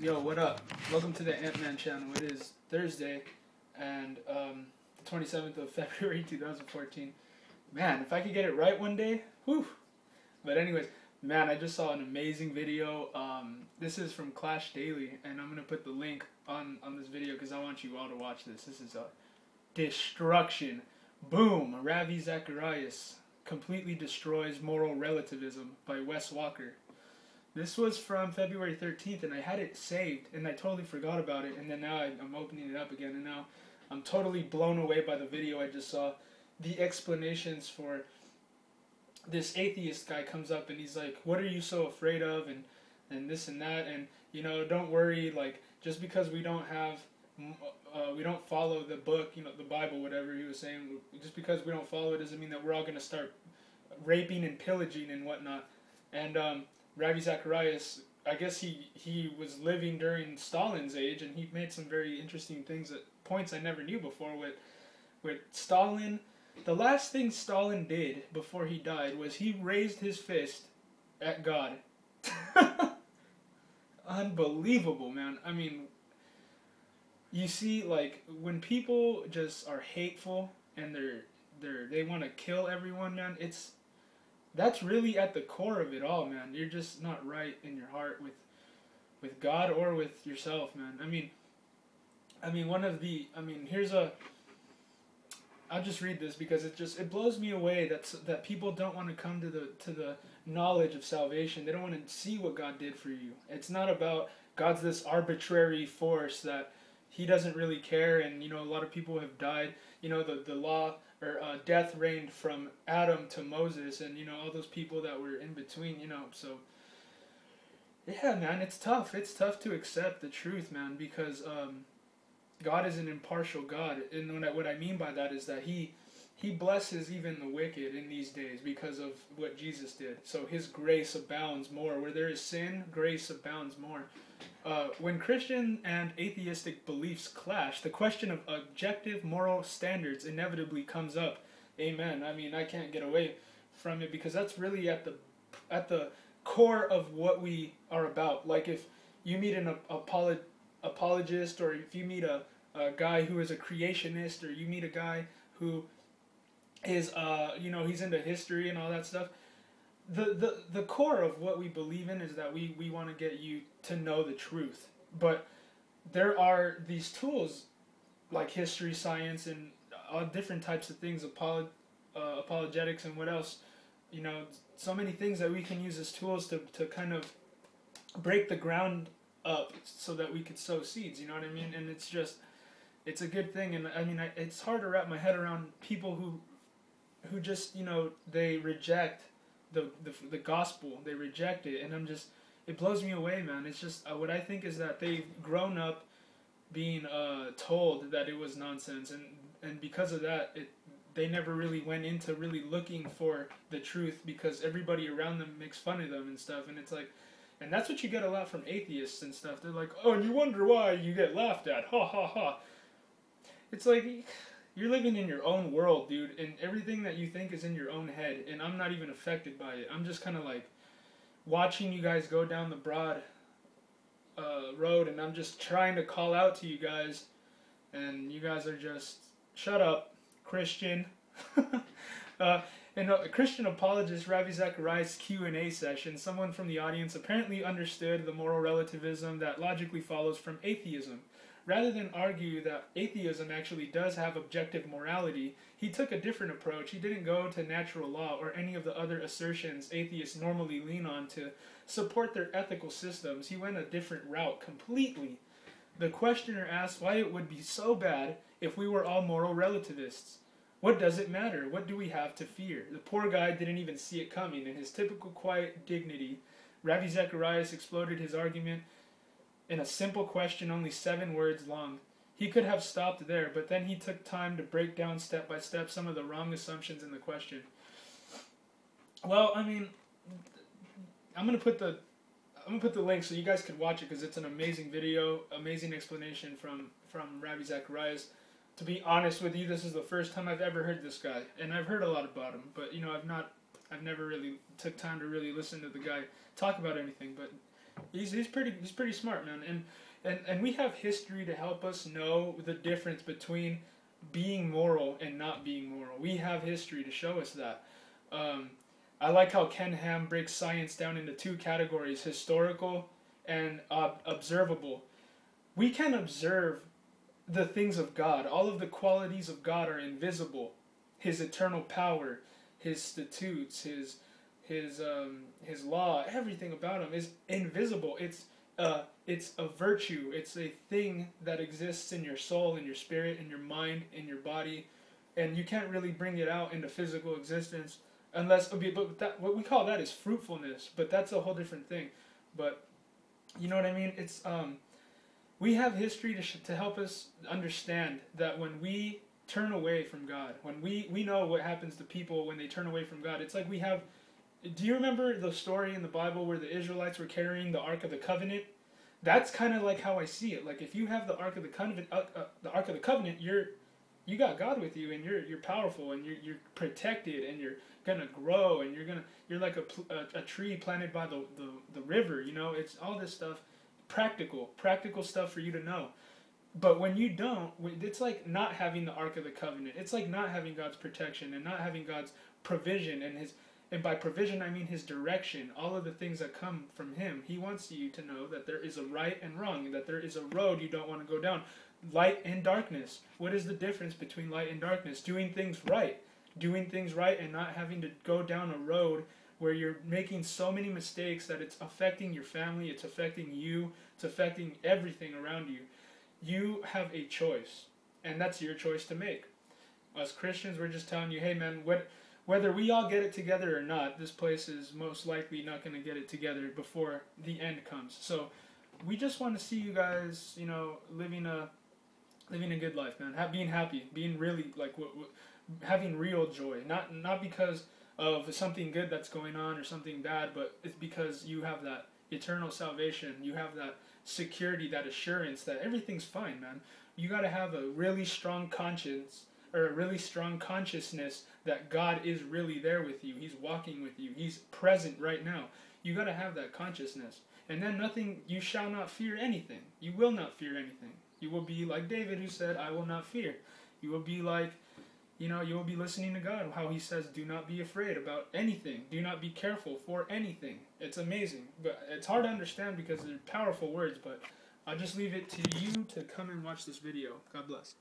Yo, what up? Welcome to the Ant-Man channel. It is Thursday, and the 27th of February, 2014. Man, if I could get it right one day, whew. But anyways, man, I just saw an amazing video. This is from clashdaily, and I'm going to put the link on this video because I want you all to watch this. This is a destruction. Boom! Ravi Zacharias completely destroys moral relativism by Wes Walker. This was from February 13th, and I had it saved, and I totally forgot about it, and then now I'm opening it up again, and now I'm totally blown away by the video I just saw. The explanations for this atheist guy comes up, and he's like, what are you so afraid of, and this and that, and, you know, don't worry, like, just because we don't have, we don't follow the book, you know, the Bible, whatever he was saying, just because we don't follow it doesn't mean that we're all going to start raping and pillaging and whatnot, and, Ravi Zacharias, I guess he was living during Stalin's age, and he made some very interesting points I never knew before with Stalin. The last thing Stalin did before he died was he raised his fist at God. Unbelievable, man. I mean, you see, like, when people just are hateful and they want to kill everyone, man, that's really at the core of it all, man. You're just not right in your heart with God or with yourself, man. I mean, I'll just read this because it blows me away that people don't want to come to the knowledge of salvation. They don't want to see what God did for you. It's not about God's this arbitrary force that he doesn't really care, and, you know, a lot of people have died. You know, the law or death reigned from Adam to Moses, and, you know, all those people that were in between, you know. So yeah, man, it's tough. It's tough to accept the truth, man, because God is an impartial God, and what I mean by that is that he blesses even the wicked in these days because of what Jesus did. So his grace abounds more. Where there is sin, grace abounds more. When Christian and atheistic beliefs clash, the question of objective moral standards inevitably comes up. Amen. I mean, I can't get away from it because that's really at the core of what we are about. Like, if you meet an apologist, or if you meet a guy who is a creationist, or you meet a guy who is, you know, he's into history and all that stuff, the core of what we believe in is that we want to get you to know the truth. But there are these tools like history, science, and all different types of things, apologetics, and what else, you know, so many things that we can use as tools to kind of break the ground up so that we could sow seeds, you know what I mean? And it's a good thing. And I mean, it's hard to wrap my head around people who just, you know, they reject the gospel. They reject it, and it blows me away, man. It's just what I think is that they've grown up being told that it was nonsense, and because of that, they never really went into really looking for the truth because everybody around them makes fun of them and stuff. And it's like, and that's what you get a lot from atheists and stuff. They're like, oh, and you wonder why you get laughed at, ha ha ha. It's like, you're living in your own world, dude, and everything that you think is in your own head, and I'm not even affected by it. I'm just kind of like watching you guys go down the broad road, and I'm just trying to call out to you guys, and you guys are just, shut up, Christian. In a Christian apologist Ravi Zacharias' Q&A session, someone from the audience apparently understood the moral relativism that logically follows from atheism. Rather than argue that atheism actually does have objective morality, he took a different approach. He didn't go to natural law or any of the other assertions atheists normally lean on to support their ethical systems. He went a different route completely. The questioner asked why it would be so bad if we were all moral relativists. What does it matter? What do we have to fear? The poor guy didn't even see it coming. In his typical quiet dignity, Ravi Zacharias exploded his argument in a simple question only 7 words long. He could have stopped there, but then he took time to break down step by step some of the wrong assumptions in the question. Well, I mean, I'm gonna put the link so you guys could watch it because it's an amazing video, amazing explanation from Ravi Zacharias. To be honest with you, this is the first time I've ever heard this guy, and I've heard a lot about him, but, you know, I've never really took time to really listen to the guy talk about anything. But He's pretty smart, man. And we have history to help us know the difference between being moral and not being moral. We have history to show us that. I like how Ken Ham breaks science down into two categories: historical and observable. We can observe the things of God. All of the qualities of God are invisible. His eternal power, His statutes, His law, everything about Him is invisible. It's a virtue. It's a thing that exists in your soul, in your spirit, in your mind, in your body, and you can't really bring it out into physical existence unless. But that, what we call that is fruitfulness. But that's a whole different thing. But you know what I mean? It's we have history to help us understand that when we turn away from God, when we know what happens to people when they turn away from God. It's like we have. Do you remember the story in the Bible where the Israelites were carrying the Ark of the Covenant? That's kind of like how I see it. Like if you have the Ark of the Covenant, you got God with you, and you're powerful, and you're protected, and you're gonna grow, and you're like a tree planted by the river. You know, it's all this stuff, practical stuff for you to know. But when you don't, it's like not having the Ark of the Covenant. It's like not having God's protection and not having God's provision and by provision I mean His direction, all of the things that come from Him. He wants you to know that there is a right and wrong, that there is a road you don't want to go down. Light and darkness. What is the difference between light and darkness? Doing things right and not having to go down a road where you're making so many mistakes that it's affecting your family, it's affecting you, it's affecting everything around you. You have a choice, and that's your choice to make. As Christians, we're just telling you, hey man, whether we all get it together or not, this place is most likely not going to get it together before the end comes. So we just want to see you guys, you know, living a good life, man. Being happy, being really like having real joy, not because of something good that's going on or something bad, but it's because you have that eternal salvation. You have that security, that assurance that everything's fine, man. You got to have a really strong conscience or a really strong consciousness that God is really there with you. He's walking with you. He's present right now. You got to have that consciousness. And then you shall not fear anything. You will not fear anything. You will be like David, who said, I will not fear. You will be like, you will be listening to God, how He says, do not be afraid about anything. Do not be careful for anything. It's amazing. But it's hard to understand because they're powerful words, but I'll just leave it to you to come and watch this video. God bless.